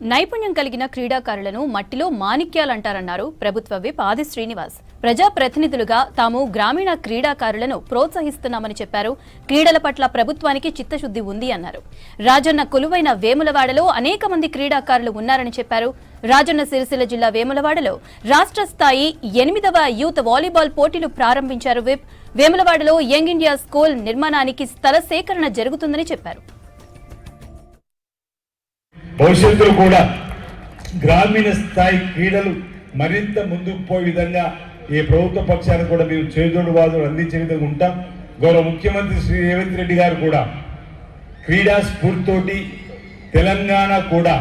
నైపుణ్యం కలిగిన క్రీడాకారులను మట్టిలో మాణిక్యాలంటారన్నారు ప్రభుత్వ విప్ ఆది శ్రీనివాస్. ప్రజాప్రతినిధులుగా తాము గ్రామీణ క్రీడాకారులను ప్రోత్సహిస్తున్నామని చెప్పారు. క్రీడల పట్ల ప్రభుత్వానికి చిత్తశుద్ధి ఉంది అన్నారు. రాజన్న కొలువైన వేములవాడలో అనేక మంది క్రీడాకారులు ఉన్నారని చెప్పారు. రాజన్న సిరిసిల్ల జిల్లా వేములవాడలో రాష్ట్ర స్థాయి 8వ యూత్ వాలీబాల్ పోటీలు ప్రారంభించారు విప్. వేములవాడలో యంగ్ ఇండియా స్కూల్ నిర్మాణానికి స్థల సేకరణ జరుగుతుందని చెప్పారు. భవిష్యత్తులో కూడా గ్రామీణ స్థాయి క్రీడలు మరింత ముందుకు పోయే విధంగా ఈ ప్రభుత్వ పక్షాన్ని కూడా మేము చేదోడు వాదులు అందించే విధంగా ఉంటాం. గౌరవ ముఖ్యమంత్రి శ్రీ రేవంత్ రెడ్డి గారు కూడా క్రీడా స్ఫూర్తితోటి తెలంగాణ కూడా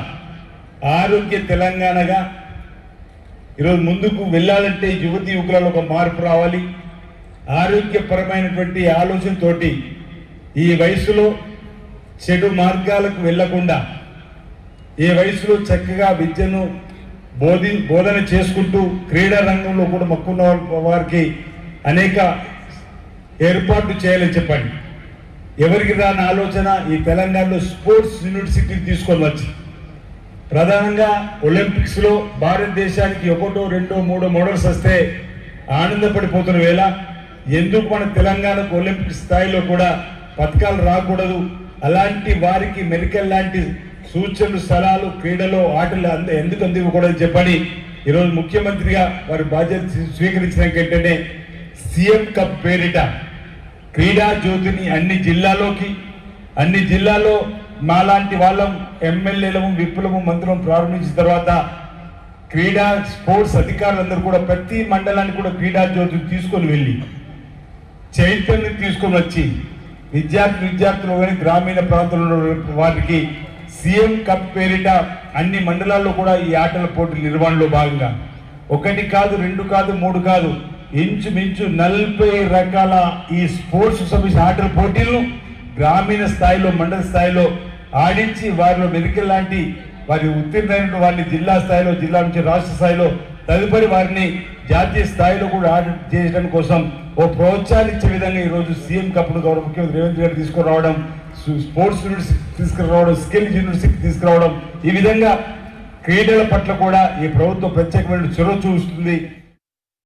ఆరోగ్య తెలంగాణగా ఈరోజు ముందుకు వెళ్ళాలంటే యువతి యువకులలో ఒక మార్పు రావాలి. ఆరోగ్యపరమైనటువంటి ఆలోచనతోటి ఈ వయసులో చెడు మార్గాలకు వెళ్లకుండా ఏ వయసులో చక్కగా విద్యను బోధన చేసుకుంటూ క్రీడా రంగంలో కూడా మక్కున్న వారికి అనేక ఏర్పాట్లు చేయాలని చెప్పండి. ఎవరికి రాని ఆలోచన ఈ తెలంగాణలో స్పోర్ట్స్ యూనివర్సిటీ తీసుకొని వచ్చి ప్రధానంగా ఒలింపిక్స్లో భారతదేశానికి 1, 2, 3 మెడల్స్ వస్తే ఆనందపడిపోతున్న వేళ ఎందుకు మన తెలంగాణకు ఒలింపిక్ స్థాయిలో కూడా పథకాలు రాకూడదు? అలాంటి వారికి మెడికల్ లాంటి సూచనలు స్థలాలు క్రీడలో ఆటలు ఎందుకు అందివ్వకూడదు చెప్పని ఈరోజు ముఖ్యమంత్రిగా వారి బాధ్యత స్వీకరించడానికి ఏంటంటే సీఎం కప్ పేరిట క్రీడా జ్యోతిని అన్ని జిల్లాలో మాలాంటి వాళ్ళం ఎమ్మెల్యేలము విప్పులము మంత్రులను ప్రారంభించిన తర్వాత క్రీడా స్పోర్ట్స్ అధికారులందరూ కూడా ప్రతి మండలానికి కూడా క్రీడా జ్యోతిని తీసుకొని వెళ్ళి చైతన్యం తీసుకొని వచ్చి విద్యార్థులు కానీ గ్రామీణ ప్రాంతంలో వారికి సీఎం కప్ పేరిట అన్ని మండలాల్లో కూడా ఈ ఆటల పోటీల నిర్వహణలో భాగంగా 1 కాదు 2 కాదు 3 కాదు ఇంచుమించు 40 రకాల ఈ స్పోర్ట్స్ సంబంధించిన ఆటల పోటీలను గ్రామీణ స్థాయిలో మండల స్థాయిలో ఆడించి వారిలో మెడికల్ లాంటి వారి ఉత్తీర్ణమైన వారిని జిల్లా స్థాయిలో జిల్లా నుంచి రాష్ట్ర స్థాయిలో తదుపరి వారిని జాతీయ స్థాయిలో కూడా ఆడిట్ చేయడం కోసం ఓ ప్రోత్సాహించే విధంగా ఈరోజు సీఎం కప్ను గౌరవ ముఖ్యమంత్రి రేవంత్ రెడ్డి తీసుకురావడం, స్పోర్ట్స్ యూనివర్సిటీ తీసుకురావడం, స్కిల్ యూనివర్సిటీ తీసుకురావడం, ఈ విధంగా క్రీడల పట్ల కూడా ఈ ప్రభుత్వం ప్రత్యేకమైన చొరవ చూస్తుంది.